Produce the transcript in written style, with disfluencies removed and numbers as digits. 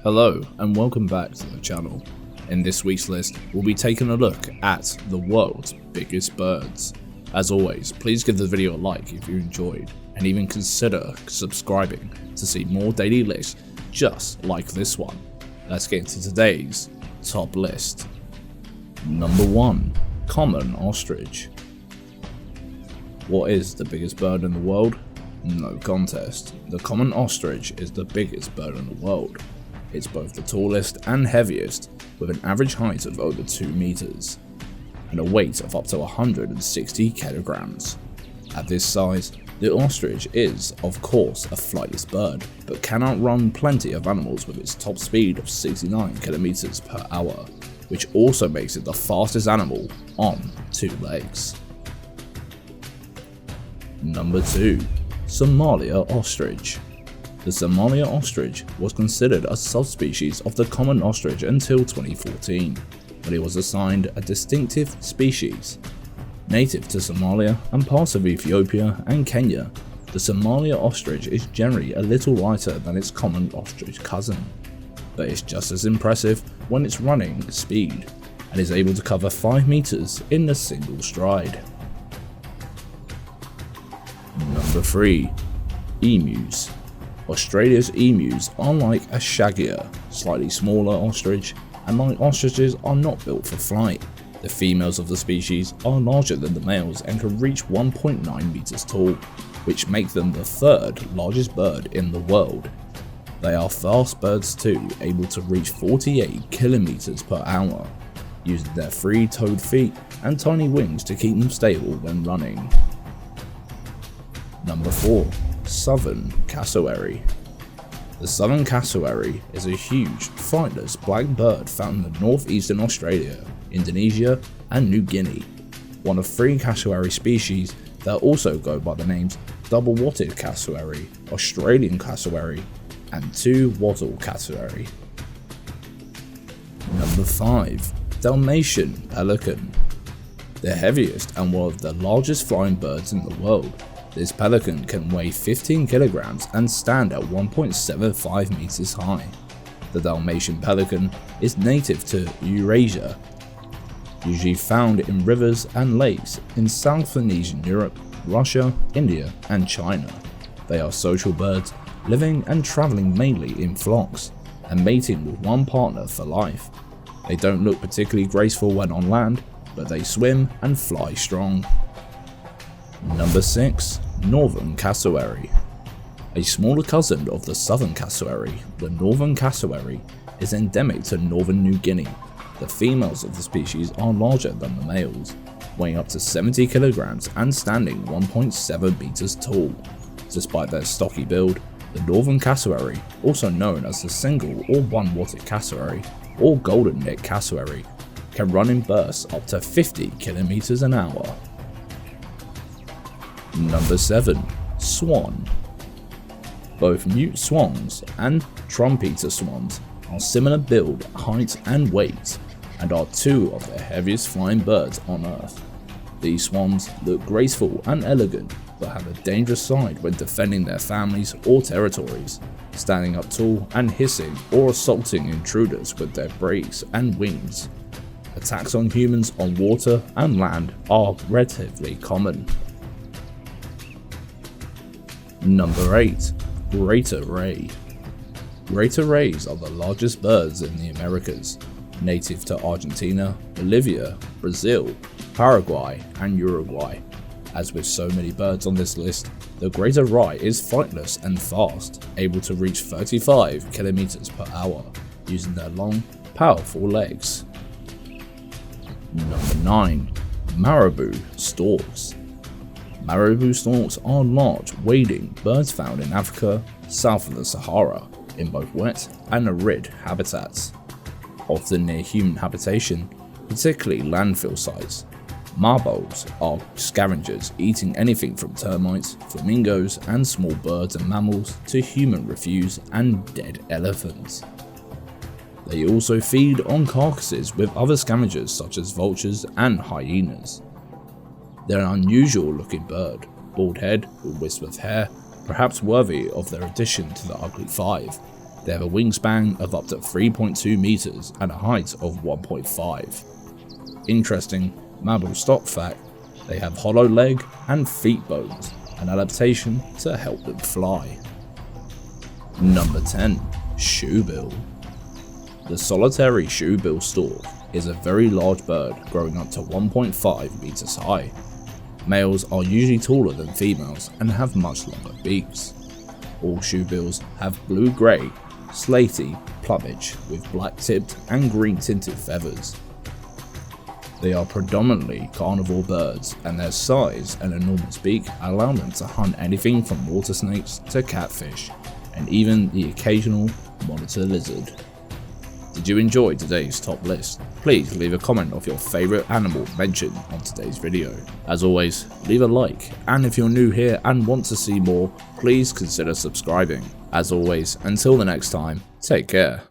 Hello and welcome back to the channel. In this week's list, we'll be taking a look at the world's biggest birds. As always, please give the video a like if you enjoyed, and even consider subscribing to see more daily lists just like this one. Let's get into today's top list. Number 1. Common ostrich. What is the biggest bird in the world? No contest. The common ostrich is the biggest bird in the world. It's both the tallest and heaviest, with an average height of over 2 meters and a weight of up to 160 kilograms. At this size, the ostrich is, of course, a flightless bird, but can outrun plenty of animals with its top speed of 69 kilometers per hour, which also makes it the fastest animal on 2 legs. Number 2. Somalia ostrich. The Somalia ostrich was considered a subspecies of the common ostrich until 2014, when it was assigned a distinctive species. Native to Somalia and parts of Ethiopia and Kenya, the Somalia ostrich is generally a little lighter than its common ostrich cousin, but it's just as impressive when it's running speed and is able to cover 5 meters in a single stride. Number 3. Emus. Australia's emus are like a shaggier, slightly smaller ostrich, and like ostriches are not built for flight. The females of the species are larger than the males and can reach 1.9 meters tall, which make them the 3rd largest bird in the world. They are fast birds too, able to reach 48 kilometers per hour, using their 3-toed feet and tiny wings to keep them stable when running. Number 4. Southern cassowary. The southern cassowary is a huge, flightless black bird found in northeastern Australia, Indonesia, and New Guinea. One of 3 cassowary species that also go by the names double-watted cassowary, Australian cassowary, and 2-wattle cassowary. Number 5. Dalmatian pelican. The heaviest and one of the largest flying birds in the world. This pelican can weigh 15 kilograms and stand at 1.75 meters high. The Dalmatian pelican is native to Eurasia, usually found in rivers and lakes in Southern Eastern Europe, Russia, India, and China. They are social birds, living and traveling mainly in flocks, and mating with one partner for life. They don't look particularly graceful when on land, but they swim and fly strong. Number 6. Northern cassowary. A smaller cousin of the southern cassowary, the northern cassowary is endemic to northern New Guinea. The females of the species are larger than the males, weighing up to 70 kilograms and standing 1.7 meters tall. Despite their stocky build, the northern cassowary, also known as the single or one-watted cassowary or golden neck cassowary, can run in bursts up to 50 kilometers an hour. Number 7. Swan. Both mute swans and trumpeter swans are similar build, height, and weight, and are 2 of the heaviest flying birds on Earth. These swans look graceful and elegant, but have a dangerous side when defending their families or territories, standing up tall and hissing or assaulting intruders with their beaks and wings. Attacks on humans on water and land are relatively common. Number 8. Greater RHEA. Greater RHEAs are the largest birds in the Americas, native to Argentina, Bolivia, Brazil, Paraguay, and Uruguay. As with so many birds on this list, the Greater RHEA is flightless and fast, able to reach 35 kilometers per hour, using their long, powerful legs. Number 9. Marabou storks. Marabou storks are large, wading birds found in Africa, south of the Sahara, in both wet and arid habitats. Often near human habitation, particularly landfill sites, marabous are scavengers eating anything from termites, flamingos, and small birds and mammals to human refuse and dead elephants. They also feed on carcasses with other scavengers such as vultures and hyenas. They're an unusual looking bird, bald head with wisp of hair, perhaps worthy of their addition to the ugly 5. They have a wingspan of up to 3.2 meters and a height of 1.5. Interesting mammal stock fact, they have hollow leg and feet bones, an adaptation to help them fly. Number 10. Shoebill. The solitary shoebill stork is a very large bird growing up to 1.5 meters high. Males are usually taller than females and have much longer beaks. All shoebills have blue-grey, slaty plumage with black-tipped and green-tinted feathers. They are predominantly carnivore birds, and their size and enormous beak allow them to hunt anything from water snakes to catfish, and even the occasional monitor lizard. Did you enjoy today's top list? Please leave a comment of your favourite animal mentioned on today's video. As always, leave a like, and if you're new here and want to see more, please consider subscribing. As always, until the next time, take care.